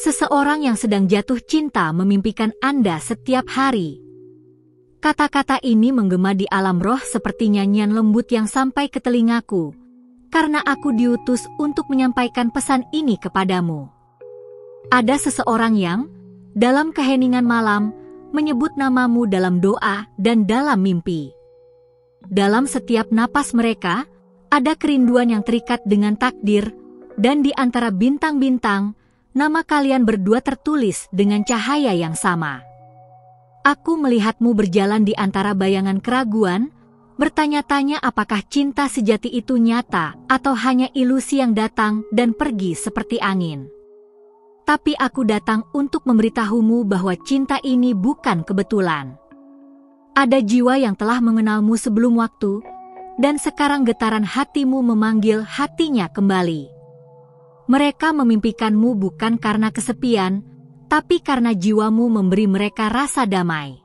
Seseorang yang sedang jatuh cinta memimpikan Anda setiap hari. Kata-kata ini menggema di alam roh seperti nyanyian lembut yang sampai ke telingaku, karena aku diutus untuk menyampaikan pesan ini kepadamu. Ada seseorang yang, dalam keheningan malam, menyebut namamu dalam doa dan dalam mimpi. Dalam setiap napas mereka, ada kerinduan yang terikat dengan takdir, dan di antara bintang-bintang, nama kalian berdua tertulis dengan cahaya yang sama. Aku melihatmu berjalan di antara bayangan keraguan, bertanya-tanya apakah cinta sejati itu nyata atau hanya ilusi yang datang dan pergi seperti angin. Tapi aku datang untuk memberitahumu bahwa cinta ini bukan kebetulan. Ada jiwa yang telah mengenalmu sebelum waktu, dan sekarang getaran hatimu memanggil hatinya kembali. Mereka memimpikanmu bukan karena kesepian, tapi karena jiwamu memberi mereka rasa damai.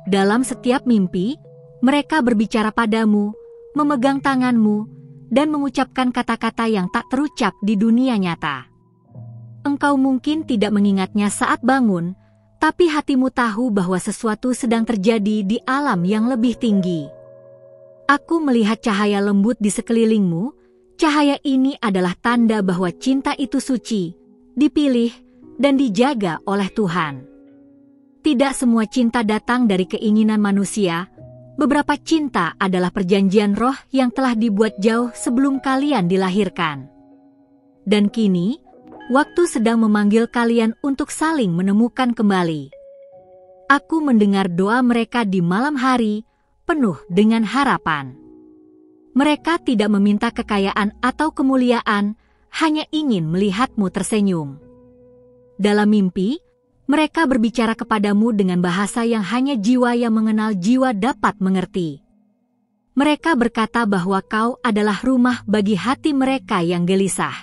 Dalam setiap mimpi, mereka berbicara padamu, memegang tanganmu, dan mengucapkan kata-kata yang tak terucap di dunia nyata. Engkau mungkin tidak mengingatnya saat bangun, tapi hatimu tahu bahwa sesuatu sedang terjadi di alam yang lebih tinggi. Aku melihat cahaya lembut di sekelilingmu. Cahaya ini adalah tanda bahwa cinta itu suci, dipilih, dan dijaga oleh Tuhan. Tidak semua cinta datang dari keinginan manusia. Beberapa cinta adalah perjanjian roh yang telah dibuat jauh sebelum kalian dilahirkan. Dan kini, waktu sedang memanggil kalian untuk saling menemukan kembali. Aku mendengar doa mereka di malam hari, penuh dengan harapan. Mereka tidak meminta kekayaan atau kemuliaan, hanya ingin melihatmu tersenyum. Dalam mimpi, mereka berbicara kepadamu dengan bahasa yang hanya jiwa yang mengenal jiwa dapat mengerti. Mereka berkata bahwa kau adalah rumah bagi hati mereka yang gelisah.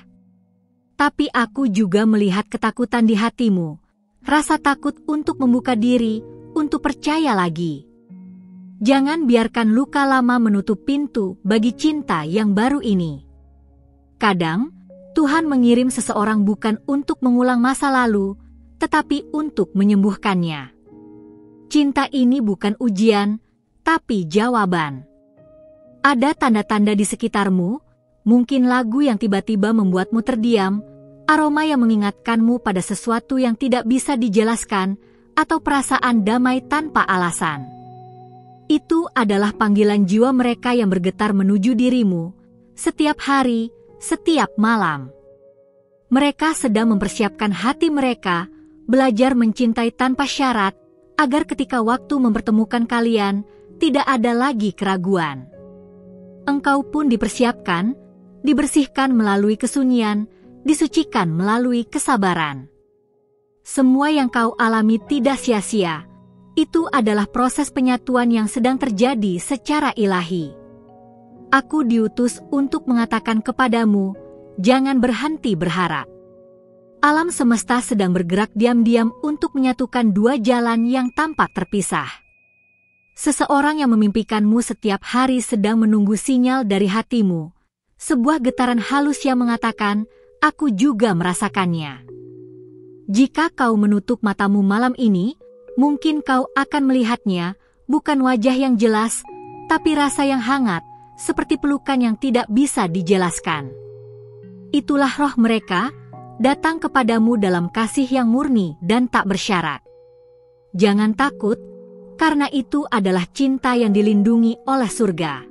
Tapi aku juga melihat ketakutan di hatimu, rasa takut untuk membuka diri, untuk percaya lagi. Jangan biarkan luka lama menutup pintu bagi cinta yang baru ini. Kadang, Tuhan mengirim seseorang bukan untuk mengulang masa lalu, tetapi untuk menyembuhkannya. Cinta ini bukan ujian, tapi jawaban. Ada tanda-tanda di sekitarmu, mungkin lagu yang tiba-tiba membuatmu terdiam, aroma yang mengingatkanmu pada sesuatu yang tidak bisa dijelaskan, atau perasaan damai tanpa alasan. Itu adalah panggilan jiwa mereka yang bergetar menuju dirimu, setiap hari, setiap malam. Mereka sedang mempersiapkan hati mereka, belajar mencintai tanpa syarat, agar ketika waktu mempertemukan kalian, tidak ada lagi keraguan. Engkau pun dipersiapkan, dibersihkan melalui kesunyian, disucikan melalui kesabaran. Semua yang kau alami tidak sia-sia. Itu adalah proses penyatuan yang sedang terjadi secara ilahi. Aku diutus untuk mengatakan kepadamu, jangan berhenti berharap. Alam semesta sedang bergerak diam-diam untuk menyatukan dua jalan yang tampak terpisah. Seseorang yang memimpikanmu setiap hari sedang menunggu sinyal dari hatimu, sebuah getaran halus yang mengatakan, aku juga merasakannya. Jika kau menutup matamu malam ini, mungkin kau akan melihatnya, bukan wajah yang jelas, tapi rasa yang hangat, seperti pelukan yang tidak bisa dijelaskan. Itulah roh mereka, datang kepadamu dalam kasih yang murni dan tak bersyarat. Jangan takut, karena itu adalah cinta yang dilindungi oleh surga.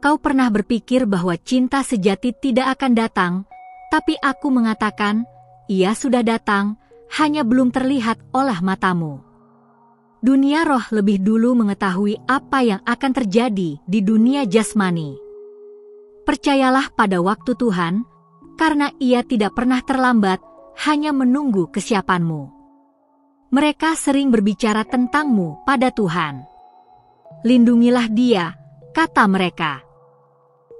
Kau pernah berpikir bahwa cinta sejati tidak akan datang, tapi aku mengatakan, ia sudah datang, hanya belum terlihat oleh matamu. Dunia roh lebih dulu mengetahui apa yang akan terjadi di dunia jasmani. Percayalah pada waktu Tuhan, karena Ia tidak pernah terlambat, hanya menunggu kesiapanmu. Mereka sering berbicara tentangmu pada Tuhan. Lindungilah Dia, kata mereka.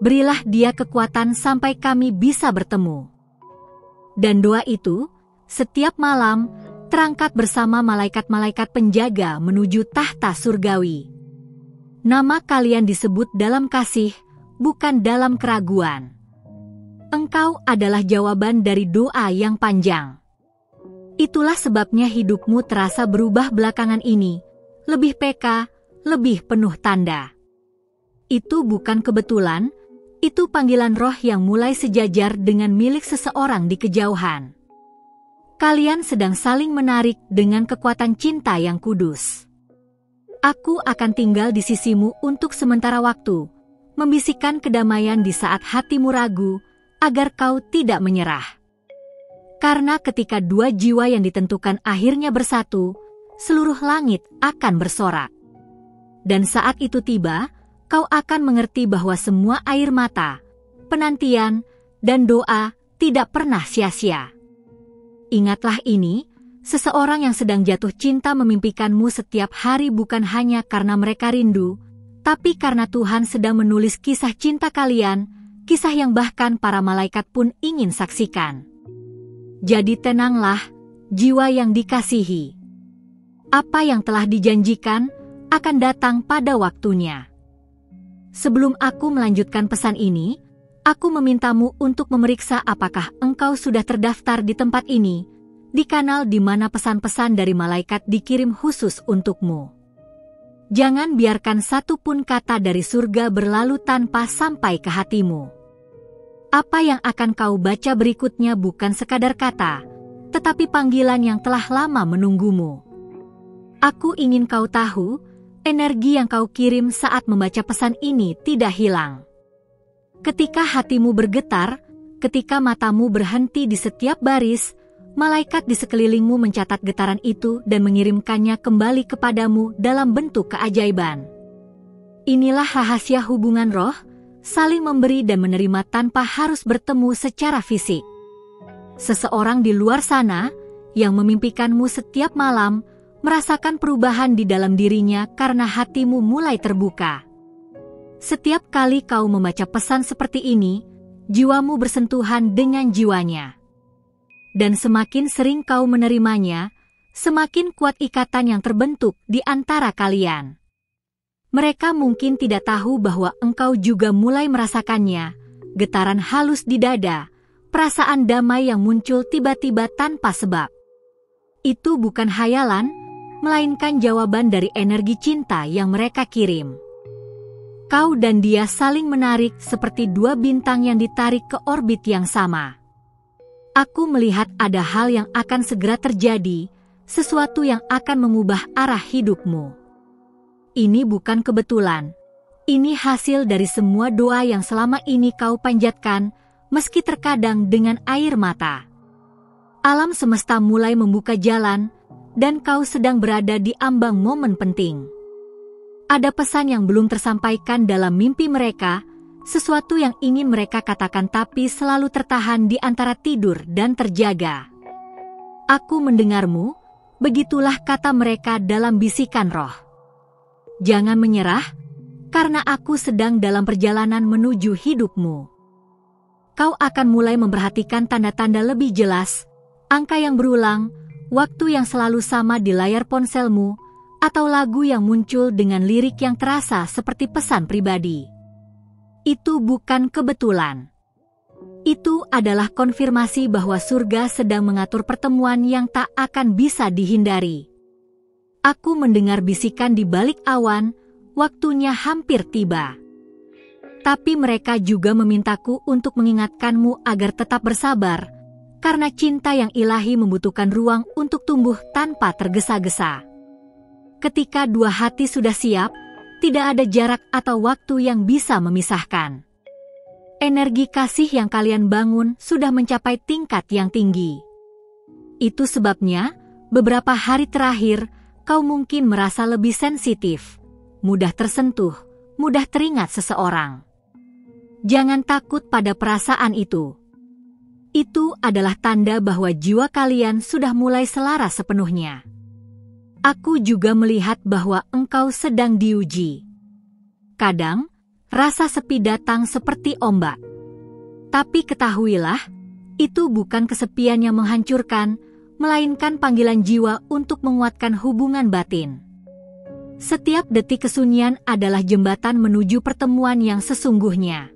Berilah Dia kekuatan sampai kami bisa bertemu. Dan doa itu, setiap malam, terangkat bersama malaikat-malaikat penjaga menuju tahta surgawi. Nama kalian disebut dalam kasih, bukan dalam keraguan. Engkau adalah jawaban dari doa yang panjang. Itulah sebabnya hidupmu terasa berubah belakangan ini, lebih peka, lebih penuh tanda. Itu bukan kebetulan, itu panggilan roh yang mulai sejajar dengan milik seseorang di kejauhan. Kalian sedang saling menarik dengan kekuatan cinta yang kudus. Aku akan tinggal di sisimu untuk sementara waktu, membisikkan kedamaian di saat hatimu ragu, agar kau tidak menyerah. Karena ketika dua jiwa yang ditentukan akhirnya bersatu, seluruh langit akan bersorak. Dan saat itu tiba, kau akan mengerti bahwa semua air mata, penantian, dan doa tidak pernah sia-sia. Ingatlah ini, seseorang yang sedang jatuh cinta memimpikanmu setiap hari bukan hanya karena mereka rindu, tapi karena Tuhan sedang menulis kisah cinta kalian, kisah yang bahkan para malaikat pun ingin saksikan. Jadi tenanglah, jiwa yang dikasihi. Apa yang telah dijanjikan akan datang pada waktunya. Sebelum aku melanjutkan pesan ini, aku memintamu untuk memeriksa apakah engkau sudah terdaftar di tempat ini, di kanal di mana pesan-pesan dari malaikat dikirim khusus untukmu. Jangan biarkan satu pun kata dari surga berlalu tanpa sampai ke hatimu. Apa yang akan kau baca berikutnya bukan sekadar kata, tetapi panggilan yang telah lama menunggumu. Aku ingin kau tahu, energi yang kau kirim saat membaca pesan ini tidak hilang. Ketika hatimu bergetar, ketika matamu berhenti di setiap baris, malaikat di sekelilingmu mencatat getaran itu dan mengirimkannya kembali kepadamu dalam bentuk keajaiban. Inilah rahasia hubungan roh, saling memberi dan menerima tanpa harus bertemu secara fisik. Seseorang di luar sana, yang memimpikanmu setiap malam, merasakan perubahan di dalam dirinya karena hatimu mulai terbuka. Setiap kali kau membaca pesan seperti ini, jiwamu bersentuhan dengan jiwanya. Dan semakin sering kau menerimanya, semakin kuat ikatan yang terbentuk di antara kalian. Mereka mungkin tidak tahu bahwa engkau juga mulai merasakannya, getaran halus di dada, perasaan damai yang muncul tiba-tiba tanpa sebab. Itu bukan hayalan, melainkan jawaban dari energi cinta yang mereka kirim. Kau dan dia saling menarik seperti dua bintang yang ditarik ke orbit yang sama. Aku melihat ada hal yang akan segera terjadi, sesuatu yang akan mengubah arah hidupmu. Ini bukan kebetulan. Ini hasil dari semua doa yang selama ini kau panjatkan, meski terkadang dengan air mata. Alam semesta mulai membuka jalan, dan kau sedang berada di ambang momen penting. Ada pesan yang belum tersampaikan dalam mimpi mereka, sesuatu yang ingin mereka katakan tapi selalu tertahan di antara tidur dan terjaga. Aku mendengarmu, begitulah kata mereka dalam bisikan roh. Jangan menyerah, karena aku sedang dalam perjalanan menuju hidupmu. Kau akan mulai memperhatikan tanda-tanda lebih jelas, angka yang berulang, waktu yang selalu sama di layar ponselmu, atau lagu yang muncul dengan lirik yang terasa seperti pesan pribadi. Itu bukan kebetulan. Itu adalah konfirmasi bahwa surga sedang mengatur pertemuan yang tak akan bisa dihindari. Aku mendengar bisikan di balik awan, waktunya hampir tiba. Tapi mereka juga memintaku untuk mengingatkanmu agar tetap bersabar, karena cinta yang ilahi membutuhkan ruang untuk tumbuh tanpa tergesa-gesa. Ketika dua hati sudah siap, tidak ada jarak atau waktu yang bisa memisahkan. Energi kasih yang kalian bangun sudah mencapai tingkat yang tinggi. Itu sebabnya, beberapa hari terakhir, kau mungkin merasa lebih sensitif, mudah tersentuh, mudah teringat seseorang. Jangan takut pada perasaan itu. Itu adalah tanda bahwa jiwa kalian sudah mulai selaras sepenuhnya. Aku juga melihat bahwa engkau sedang diuji. Kadang, rasa sepi datang seperti ombak. Tapi ketahuilah, itu bukan kesepian yang menghancurkan, melainkan panggilan jiwa untuk menguatkan hubungan batin. Setiap detik kesunyian adalah jembatan menuju pertemuan yang sesungguhnya.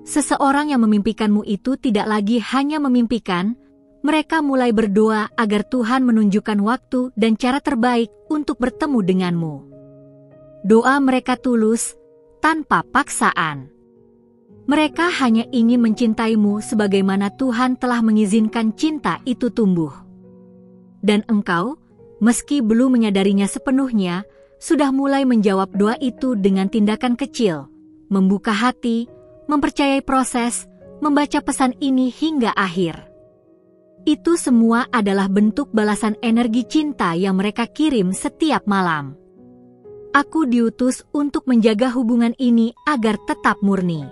Seseorang yang memimpikanmu itu tidak lagi hanya memimpikan, Mereka mulai berdoa agar Tuhan menunjukkan waktu dan cara terbaik untuk bertemu denganmu. Doa mereka tulus, tanpa paksaan. Mereka hanya ingin mencintaimu sebagaimana Tuhan telah mengizinkan cinta itu tumbuh. Dan engkau, meski belum menyadarinya sepenuhnya, sudah mulai menjawab doa itu dengan tindakan kecil, membuka hati, mempercayai proses, membaca pesan ini hingga akhir. Itu semua adalah bentuk balasan energi cinta yang mereka kirim setiap malam. Aku diutus untuk menjaga hubungan ini agar tetap murni.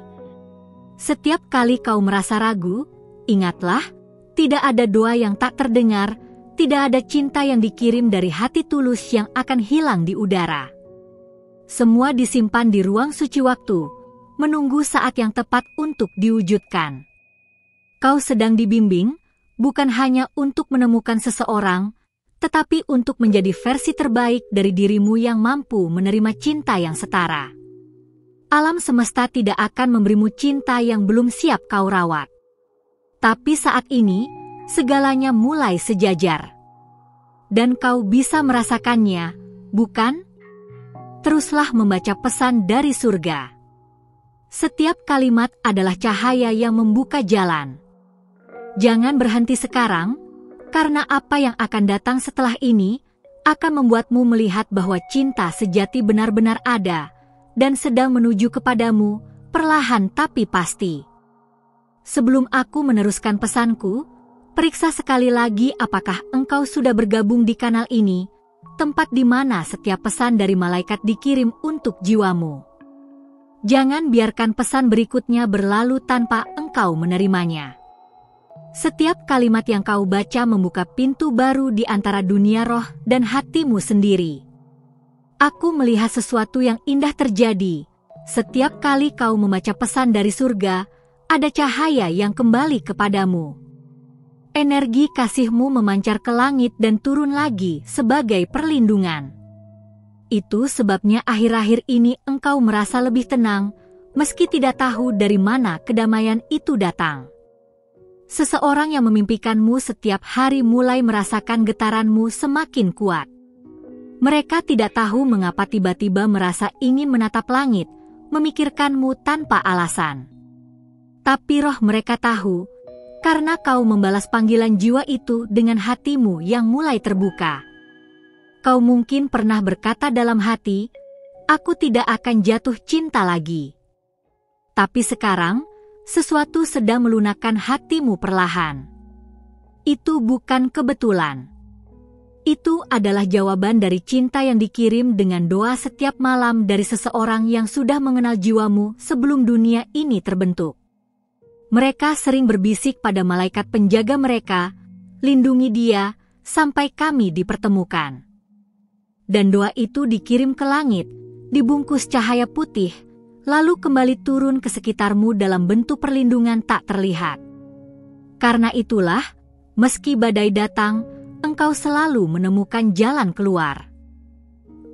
Setiap kali kau merasa ragu, ingatlah, tidak ada doa yang tak terdengar, tidak ada cinta yang dikirim dari hati tulus yang akan hilang di udara. Semua disimpan di ruang suci waktu, menunggu saat yang tepat untuk diwujudkan. Kau sedang dibimbing, bukan hanya untuk menemukan seseorang, tetapi untuk menjadi versi terbaik dari dirimu yang mampu menerima cinta yang setara. Alam semesta tidak akan memberimu cinta yang belum siap kau rawat. Tapi saat ini, segalanya mulai sejajar. Dan kau bisa merasakannya, bukan? Teruslah membaca pesan dari surga. Setiap kalimat adalah cahaya yang membuka jalan. Jangan berhenti sekarang, karena apa yang akan datang setelah ini akan membuatmu melihat bahwa cinta sejati benar-benar ada dan sedang menuju kepadamu, perlahan tapi pasti. Sebelum aku meneruskan pesanku, periksa sekali lagi apakah engkau sudah bergabung di kanal ini, tempat di mana setiap pesan dari malaikat dikirim untuk jiwamu. Jangan biarkan pesan berikutnya berlalu tanpa engkau menerimanya. Setiap kalimat yang kau baca membuka pintu baru di antara dunia roh dan hatimu sendiri. Aku melihat sesuatu yang indah terjadi. Setiap kali kau membaca pesan dari surga, ada cahaya yang kembali kepadamu. Energi kasihmu memancar ke langit dan turun lagi sebagai perlindungan. Itu sebabnya akhir-akhir ini engkau merasa lebih tenang, meski tidak tahu dari mana kedamaian itu datang. Seseorang yang memimpikanmu setiap hari mulai merasakan getaranmu semakin kuat. Mereka tidak tahu mengapa tiba-tiba merasa ingin menatap langit, memikirkanmu tanpa alasan. Tapi roh mereka tahu, karena kau membalas panggilan jiwa itu dengan hatimu yang mulai terbuka. Kau mungkin pernah berkata dalam hati, aku tidak akan jatuh cinta lagi. Tapi sekarang, sesuatu sedang melunakkan hatimu perlahan. Itu bukan kebetulan. Itu adalah jawaban dari cinta yang dikirim dengan doa setiap malam dari seseorang yang sudah mengenal jiwamu sebelum dunia ini terbentuk. Mereka sering berbisik pada malaikat penjaga mereka, lindungi dia sampai kami dipertemukan. Dan doa itu dikirim ke langit, dibungkus cahaya putih, lalu kembali turun ke sekitarmu dalam bentuk perlindungan tak terlihat. Karena itulah, meski badai datang, engkau selalu menemukan jalan keluar.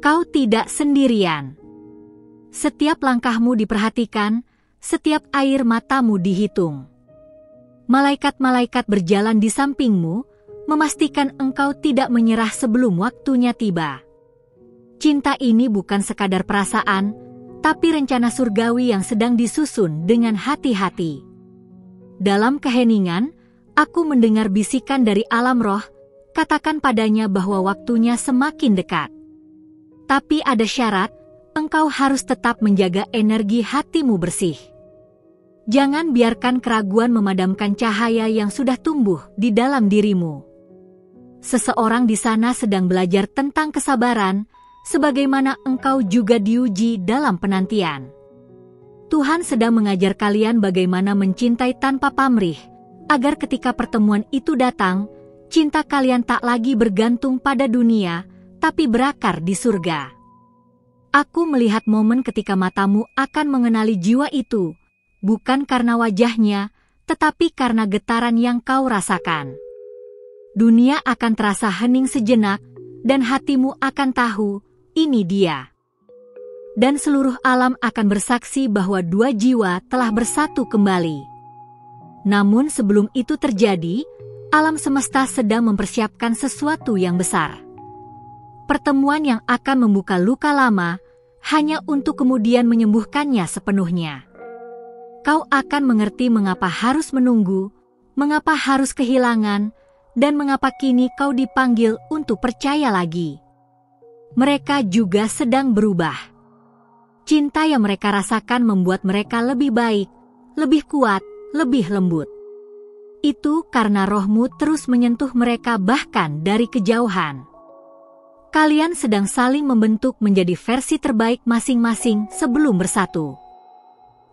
Kau tidak sendirian. Setiap langkahmu diperhatikan, setiap air matamu dihitung. Malaikat-malaikat berjalan di sampingmu, memastikan engkau tidak menyerah sebelum waktunya tiba. Cinta ini bukan sekadar perasaan, tapi rencana surgawi yang sedang disusun dengan hati-hati. Dalam keheningan, aku mendengar bisikan dari alam roh, katakan padanya bahwa waktunya semakin dekat. Tapi ada syarat, engkau harus tetap menjaga energi hatimu bersih. Jangan biarkan keraguan memadamkan cahaya yang sudah tumbuh di dalam dirimu. Seseorang di sana sedang belajar tentang kesabaran, sebagaimana engkau juga diuji dalam penantian. Tuhan sedang mengajar kalian bagaimana mencintai tanpa pamrih, agar ketika pertemuan itu datang, cinta kalian tak lagi bergantung pada dunia, tapi berakar di surga. Aku melihat momen ketika matamu akan mengenali jiwa itu, bukan karena wajahnya, tetapi karena getaran yang kau rasakan. Dunia akan terasa hening sejenak, dan hatimu akan tahu, ini dia. Dan seluruh alam akan bersaksi bahwa dua jiwa telah bersatu kembali. Namun sebelum itu terjadi, Alam semesta sedang mempersiapkan sesuatu yang besar. Pertemuan yang akan membuka luka lama, hanya untuk kemudian menyembuhkannya sepenuhnya. Kau akan mengerti mengapa harus menunggu, mengapa harus kehilangan, dan mengapa kini kau dipanggil untuk percaya lagi. Mereka juga sedang berubah. Cinta yang mereka rasakan membuat mereka lebih baik, lebih kuat, lebih lembut. Itu karena rohmu terus menyentuh mereka bahkan dari kejauhan. Kalian sedang saling membentuk menjadi versi terbaik masing-masing sebelum bersatu.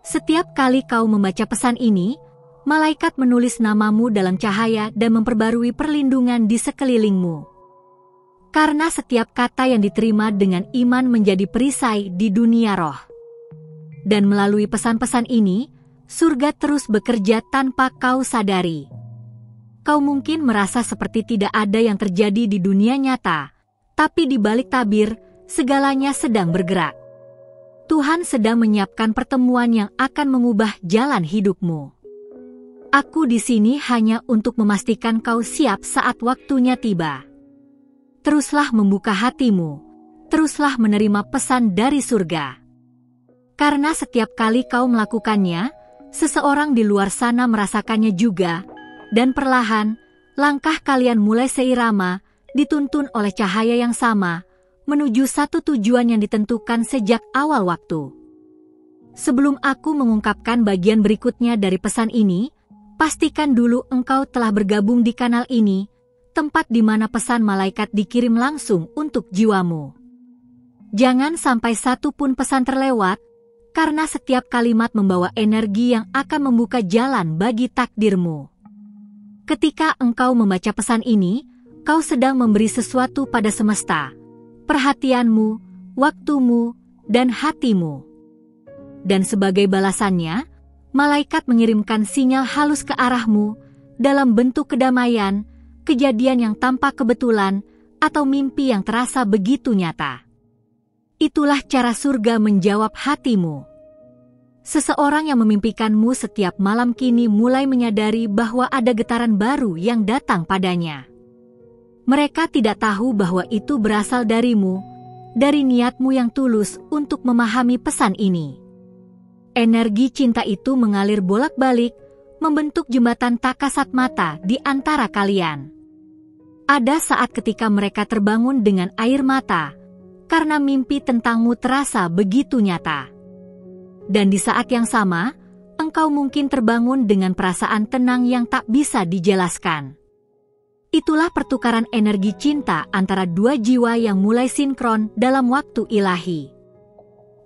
Setiap kali kau membaca pesan ini, malaikat menulis namamu dalam cahaya dan memperbarui perlindungan di sekelilingmu. Karena setiap kata yang diterima dengan iman menjadi perisai di dunia roh. Dan melalui pesan-pesan ini, surga terus bekerja tanpa kau sadari. Kau mungkin merasa seperti tidak ada yang terjadi di dunia nyata, tapi di balik tabir, segalanya sedang bergerak. Tuhan sedang menyiapkan pertemuan yang akan mengubah jalan hidupmu. Aku di sini hanya untuk memastikan kau siap saat waktunya tiba. Teruslah membuka hatimu, teruslah menerima pesan dari surga. Karena setiap kali kau melakukannya, seseorang di luar sana merasakannya juga, dan perlahan, langkah kalian mulai seirama, dituntun oleh cahaya yang sama, menuju satu tujuan yang ditentukan sejak awal waktu. Sebelum aku mengungkapkan bagian berikutnya dari pesan ini, pastikan dulu engkau telah bergabung di kanal ini, tempat di mana pesan malaikat dikirim langsung untuk jiwamu. Jangan sampai satu pun pesan terlewat, karena setiap kalimat membawa energi yang akan membuka jalan bagi takdirmu. Ketika engkau membaca pesan ini, kau sedang memberi sesuatu pada semesta, perhatianmu, waktumu, dan hatimu. Dan sebagai balasannya, malaikat mengirimkan sinyal halus ke arahmu dalam bentuk kedamaian, kejadian yang tampak kebetulan, atau mimpi yang terasa begitu nyata. Itulah cara surga menjawab hatimu. Seseorang yang memimpikanmu setiap malam kini mulai menyadari bahwa ada getaran baru yang datang padanya. Mereka tidak tahu bahwa itu berasal darimu, dari niatmu yang tulus untuk memahami pesan ini. Energi cinta itu mengalir bolak-balik, membentuk jembatan tak kasat mata di antara kalian. Ada saat ketika mereka terbangun dengan air mata, karena mimpi tentangmu terasa begitu nyata. Dan di saat yang sama, engkau mungkin terbangun dengan perasaan tenang yang tak bisa dijelaskan. Itulah pertukaran energi cinta antara dua jiwa yang mulai sinkron dalam waktu ilahi.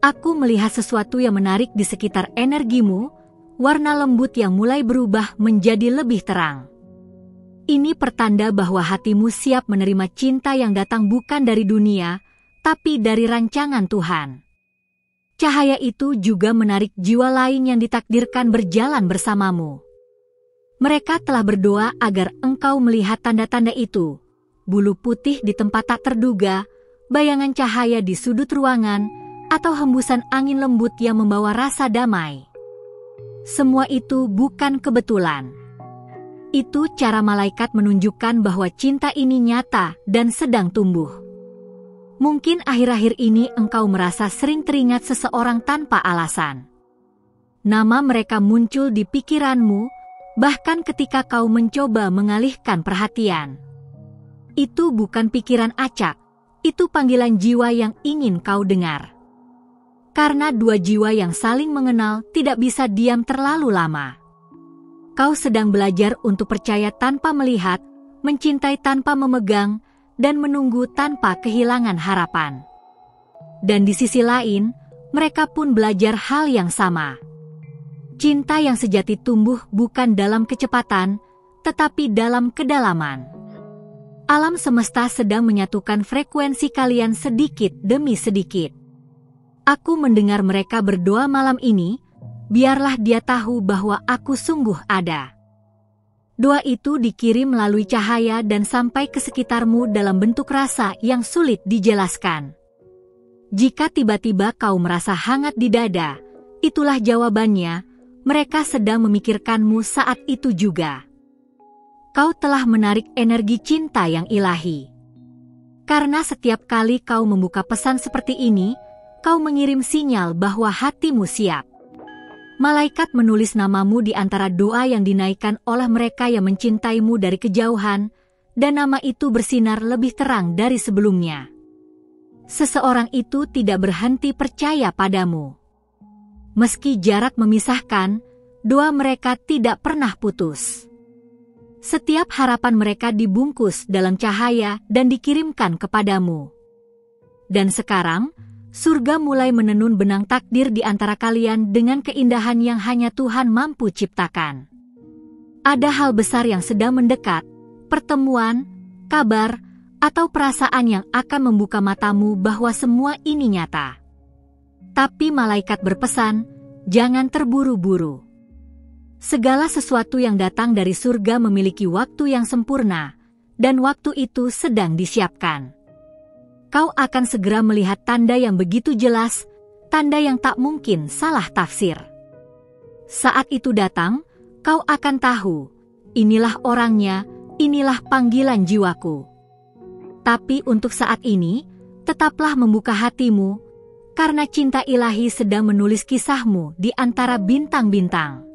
Aku melihat sesuatu yang menarik di sekitar energimu, warna lembut yang mulai berubah menjadi lebih terang. Ini pertanda bahwa hatimu siap menerima cinta yang datang bukan dari dunia, tapi dari rancangan Tuhan. Cahaya itu juga menarik jiwa lain yang ditakdirkan berjalan bersamamu. Mereka telah berdoa agar engkau melihat tanda-tanda itu, bulu putih di tempat tak terduga, bayangan cahaya di sudut ruangan, atau hembusan angin lembut yang membawa rasa damai. Semua itu bukan kebetulan. Itu cara malaikat menunjukkan bahwa cinta ini nyata dan sedang tumbuh. Mungkin akhir-akhir ini engkau merasa sering teringat seseorang tanpa alasan. Nama mereka muncul di pikiranmu, bahkan ketika kau mencoba mengalihkan perhatian. Itu bukan pikiran acak, itu panggilan jiwa yang ingin kau dengar. Karena dua jiwa yang saling mengenal tidak bisa diam terlalu lama. Kau sedang belajar untuk percaya tanpa melihat, mencintai tanpa memegang, dan menunggu tanpa kehilangan harapan. Dan di sisi lain, mereka pun belajar hal yang sama. Cinta yang sejati tumbuh bukan dalam kecepatan, tetapi dalam kedalaman. Alam semesta sedang menyatukan frekuensi kalian sedikit demi sedikit. Aku mendengar mereka berdoa malam ini, biarlah dia tahu bahwa aku sungguh ada. Doa itu dikirim melalui cahaya dan sampai ke sekitarmu dalam bentuk rasa yang sulit dijelaskan. Jika tiba-tiba kau merasa hangat di dada, itulah jawabannya, mereka sedang memikirkanmu saat itu juga. kau telah menarik energi cinta yang ilahi. Karena setiap kali kau membuka pesan seperti ini, kau mengirim sinyal bahwa hatimu siap. Malaikat menulis namamu di antara doa yang dinaikkan oleh mereka yang mencintaimu dari kejauhan, dan nama itu bersinar lebih terang dari sebelumnya. Seseorang itu tidak berhenti percaya padamu. Meski jarak memisahkan, doa mereka tidak pernah putus. Setiap harapan mereka dibungkus dalam cahaya dan dikirimkan kepadamu. Dan sekarang, surga mulai menenun benang takdir di antara kalian dengan keindahan yang hanya Tuhan mampu ciptakan. Ada hal besar yang sedang mendekat, pertemuan, kabar, atau perasaan yang akan membuka matamu bahwa semua ini nyata. Tapi malaikat berpesan, jangan terburu-buru. Segala sesuatu yang datang dari surga memiliki waktu yang sempurna, dan waktu itu sedang disiapkan. Kau akan segera melihat tanda yang begitu jelas, tanda yang tak mungkin salah tafsir. Saat itu datang, kau akan tahu, inilah orangnya, inilah panggilan jiwaku. Tapi untuk saat ini, tetaplah membuka hatimu, karena cinta ilahi sedang menulis kisahmu di antara bintang-bintang.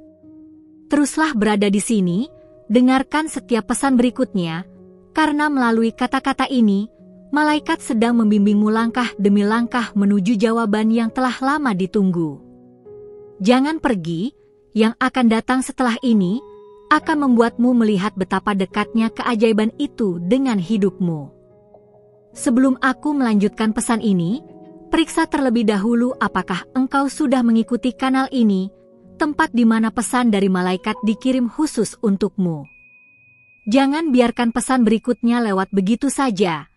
Teruslah berada di sini, dengarkan setiap pesan berikutnya, karena melalui kata-kata ini, malaikat sedang membimbingmu langkah demi langkah menuju jawaban yang telah lama ditunggu. Jangan pergi, yang akan datang setelah ini, akan membuatmu melihat betapa dekatnya keajaiban itu dengan hidupmu. Sebelum aku melanjutkan pesan ini, periksa terlebih dahulu apakah engkau sudah mengikuti kanal ini, tempat di mana pesan dari malaikat dikirim khusus untukmu. Jangan biarkan pesan berikutnya lewat begitu saja,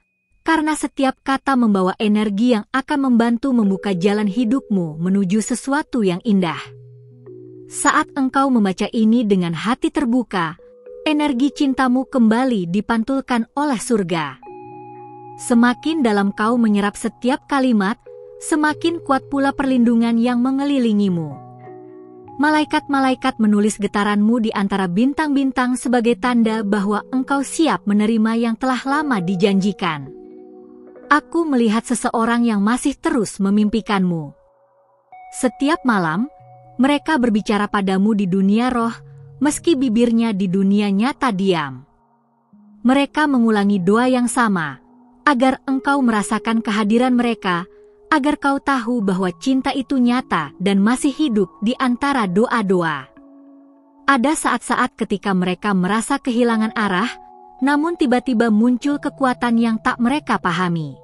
karena setiap kata membawa energi yang akan membantu membuka jalan hidupmu menuju sesuatu yang indah. Saat engkau membaca ini dengan hati terbuka, energi cintamu kembali dipantulkan oleh surga. Semakin dalam kau menyerap setiap kalimat, semakin kuat pula perlindungan yang mengelilingimu. Malaikat-malaikat menulis getaranmu di antara bintang-bintang sebagai tanda bahwa engkau siap menerima yang telah lama dijanjikan. Aku melihat seseorang yang masih terus memimpikanmu. Setiap malam, mereka berbicara padamu di dunia roh, meski bibirnya di dunia nyata diam. Mereka mengulangi doa yang sama, agar engkau merasakan kehadiran mereka, agar kau tahu bahwa cinta itu nyata dan masih hidup di antara doa-doa. Ada saat-saat ketika mereka merasa kehilangan arah, namun tiba-tiba muncul kekuatan yang tak mereka pahami.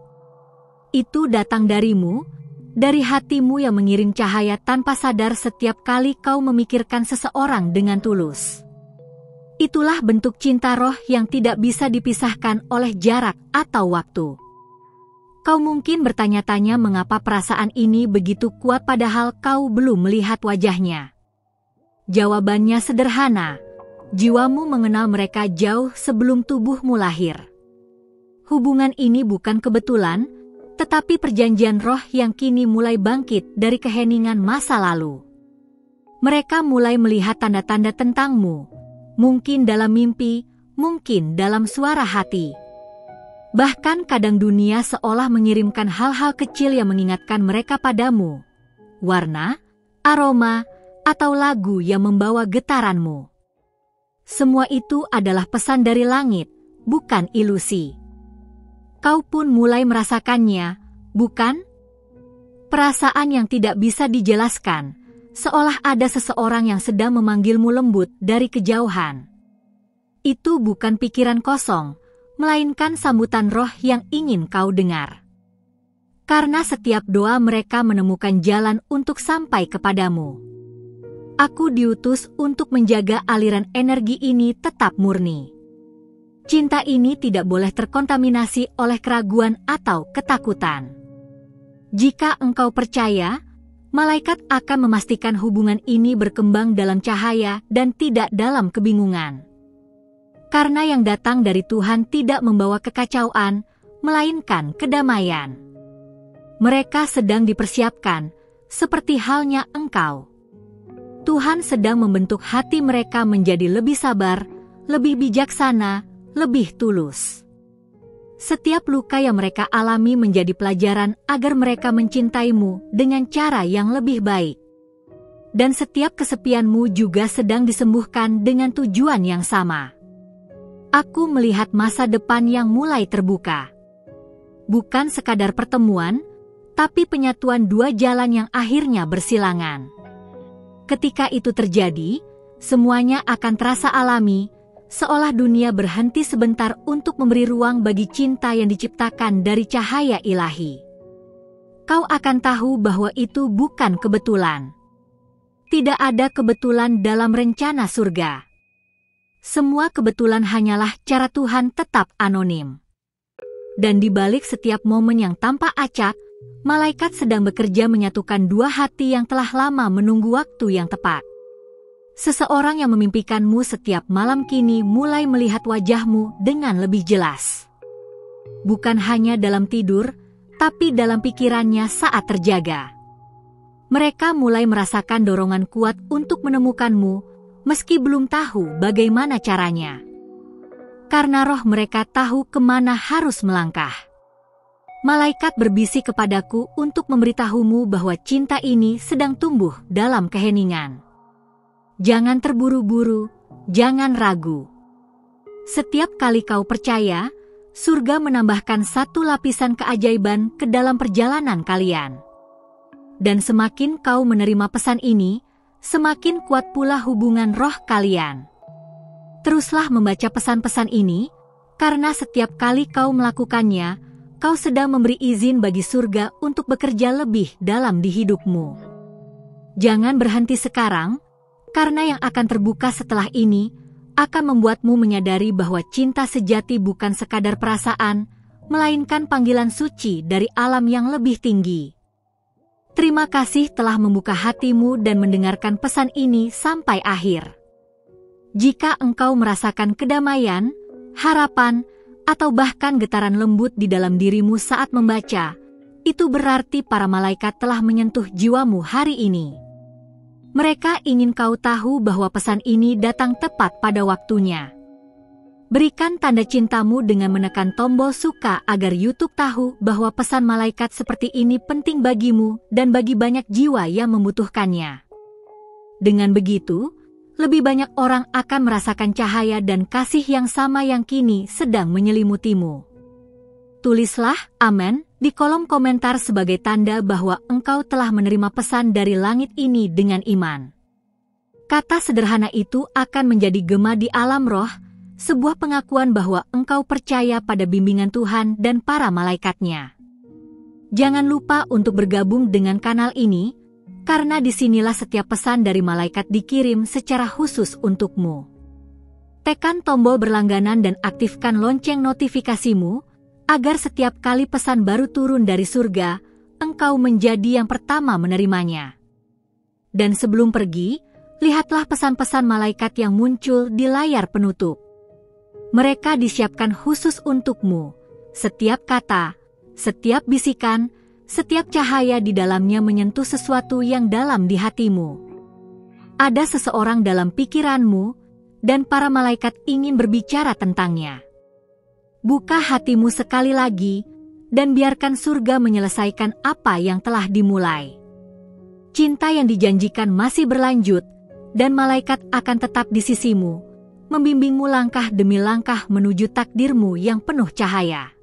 Itu datang darimu, dari hatimu yang mengirim cahaya tanpa sadar setiap kali kau memikirkan seseorang dengan tulus. Itulah bentuk cinta roh yang tidak bisa dipisahkan oleh jarak atau waktu. Kau mungkin bertanya-tanya mengapa perasaan ini begitu kuat padahal kau belum melihat wajahnya. Jawabannya sederhana, jiwamu mengenal mereka jauh sebelum tubuhmu lahir. Hubungan ini bukan kebetulan, tetapi perjanjian roh yang kini mulai bangkit dari keheningan masa lalu. Mereka mulai melihat tanda-tanda tentangmu, mungkin dalam mimpi, mungkin dalam suara hati. Bahkan kadang dunia seolah mengirimkan hal-hal kecil yang mengingatkan mereka padamu. Warna, aroma, atau lagu yang membawa getaranmu. Semua itu adalah pesan dari langit, bukan ilusi. Kau pun mulai merasakannya, bukan? Perasaan yang tidak bisa dijelaskan, seolah ada seseorang yang sedang memanggilmu lembut dari kejauhan. Itu bukan pikiran kosong, melainkan sambutan roh yang ingin kau dengar. Karena setiap doa mereka menemukan jalan untuk sampai kepadamu. Aku diutus untuk menjaga aliran energi ini tetap murni. Cinta ini tidak boleh terkontaminasi oleh keraguan atau ketakutan. Jika engkau percaya, malaikat akan memastikan hubungan ini berkembang dalam cahaya dan tidak dalam kebingungan. Karena yang datang dari Tuhan tidak membawa kekacauan, melainkan kedamaian. Mereka sedang dipersiapkan, seperti halnya engkau. Tuhan sedang membentuk hati mereka menjadi lebih sabar, lebih bijaksana, lebih tulus. Setiap luka yang mereka alami menjadi pelajaran agar mereka mencintaimu dengan cara yang lebih baik. Dan setiap kesepianmu juga sedang disembuhkan dengan tujuan yang sama. Aku melihat masa depan yang mulai terbuka. Bukan sekadar pertemuan, tapi penyatuan dua jalan yang akhirnya bersilangan. Ketika itu terjadi, semuanya akan terasa alami, seolah dunia berhenti sebentar untuk memberi ruang bagi cinta yang diciptakan dari cahaya ilahi. Kau akan tahu bahwa itu bukan kebetulan. Tidak ada kebetulan dalam rencana surga. Semua kebetulan hanyalah cara Tuhan tetap anonim. Dan di balik setiap momen yang tampak acak, malaikat sedang bekerja menyatukan dua hati yang telah lama menunggu waktu yang tepat. Seseorang yang memimpikanmu setiap malam kini mulai melihat wajahmu dengan lebih jelas. Bukan hanya dalam tidur, tapi dalam pikirannya saat terjaga. Mereka mulai merasakan dorongan kuat untuk menemukanmu, meski belum tahu bagaimana caranya. Karena roh mereka tahu kemana harus melangkah. Malaikat berbisik kepadaku untuk memberitahumu bahwa cinta ini sedang tumbuh dalam keheningan. Jangan terburu-buru, jangan ragu. Setiap kali kau percaya, surga menambahkan satu lapisan keajaiban ke dalam perjalanan kalian. Dan semakin kau menerima pesan ini, semakin kuat pula hubungan roh kalian. Teruslah membaca pesan-pesan ini, karena setiap kali kau melakukannya, kau sedang memberi izin bagi surga untuk bekerja lebih dalam di hidupmu. Jangan berhenti sekarang, karena yang akan terbuka setelah ini akan membuatmu menyadari bahwa cinta sejati bukan sekadar perasaan, melainkan panggilan suci dari alam yang lebih tinggi. Terima kasih telah membuka hatimu dan mendengarkan pesan ini sampai akhir. Jika engkau merasakan kedamaian, harapan, atau bahkan getaran lembut di dalam dirimu saat membaca, itu berarti para malaikat telah menyentuh jiwamu hari ini. Mereka ingin kau tahu bahwa pesan ini datang tepat pada waktunya. Berikan tanda cintamu dengan menekan tombol suka agar YouTube tahu bahwa pesan malaikat seperti ini penting bagimu dan bagi banyak jiwa yang membutuhkannya. Dengan begitu, lebih banyak orang akan merasakan cahaya dan kasih yang sama yang kini sedang menyelimutimu. Tulislah "Amen" di kolom komentar sebagai tanda bahwa engkau telah menerima pesan dari langit ini dengan iman. Kata sederhana itu akan menjadi gema di alam roh, sebuah pengakuan bahwa engkau percaya pada bimbingan Tuhan dan para malaikatnya. Jangan lupa untuk bergabung dengan kanal ini, karena disinilah setiap pesan dari malaikat dikirim secara khusus untukmu. Tekan tombol berlangganan dan aktifkan lonceng notifikasimu, agar setiap kali pesan baru turun dari surga, engkau menjadi yang pertama menerimanya. Dan sebelum pergi, lihatlah pesan-pesan malaikat yang muncul di layar penutup. Mereka disiapkan khusus untukmu. Setiap kata, setiap bisikan, setiap cahaya di dalamnya menyentuh sesuatu yang dalam di hatimu. Ada seseorang dalam pikiranmu, dan para malaikat ingin berbicara tentangnya. Buka hatimu sekali lagi, dan biarkan surga menyelesaikan apa yang telah dimulai. Cinta yang dijanjikan masih berlanjut, dan malaikat akan tetap di sisimu, membimbingmu langkah demi langkah menuju takdirmu yang penuh cahaya.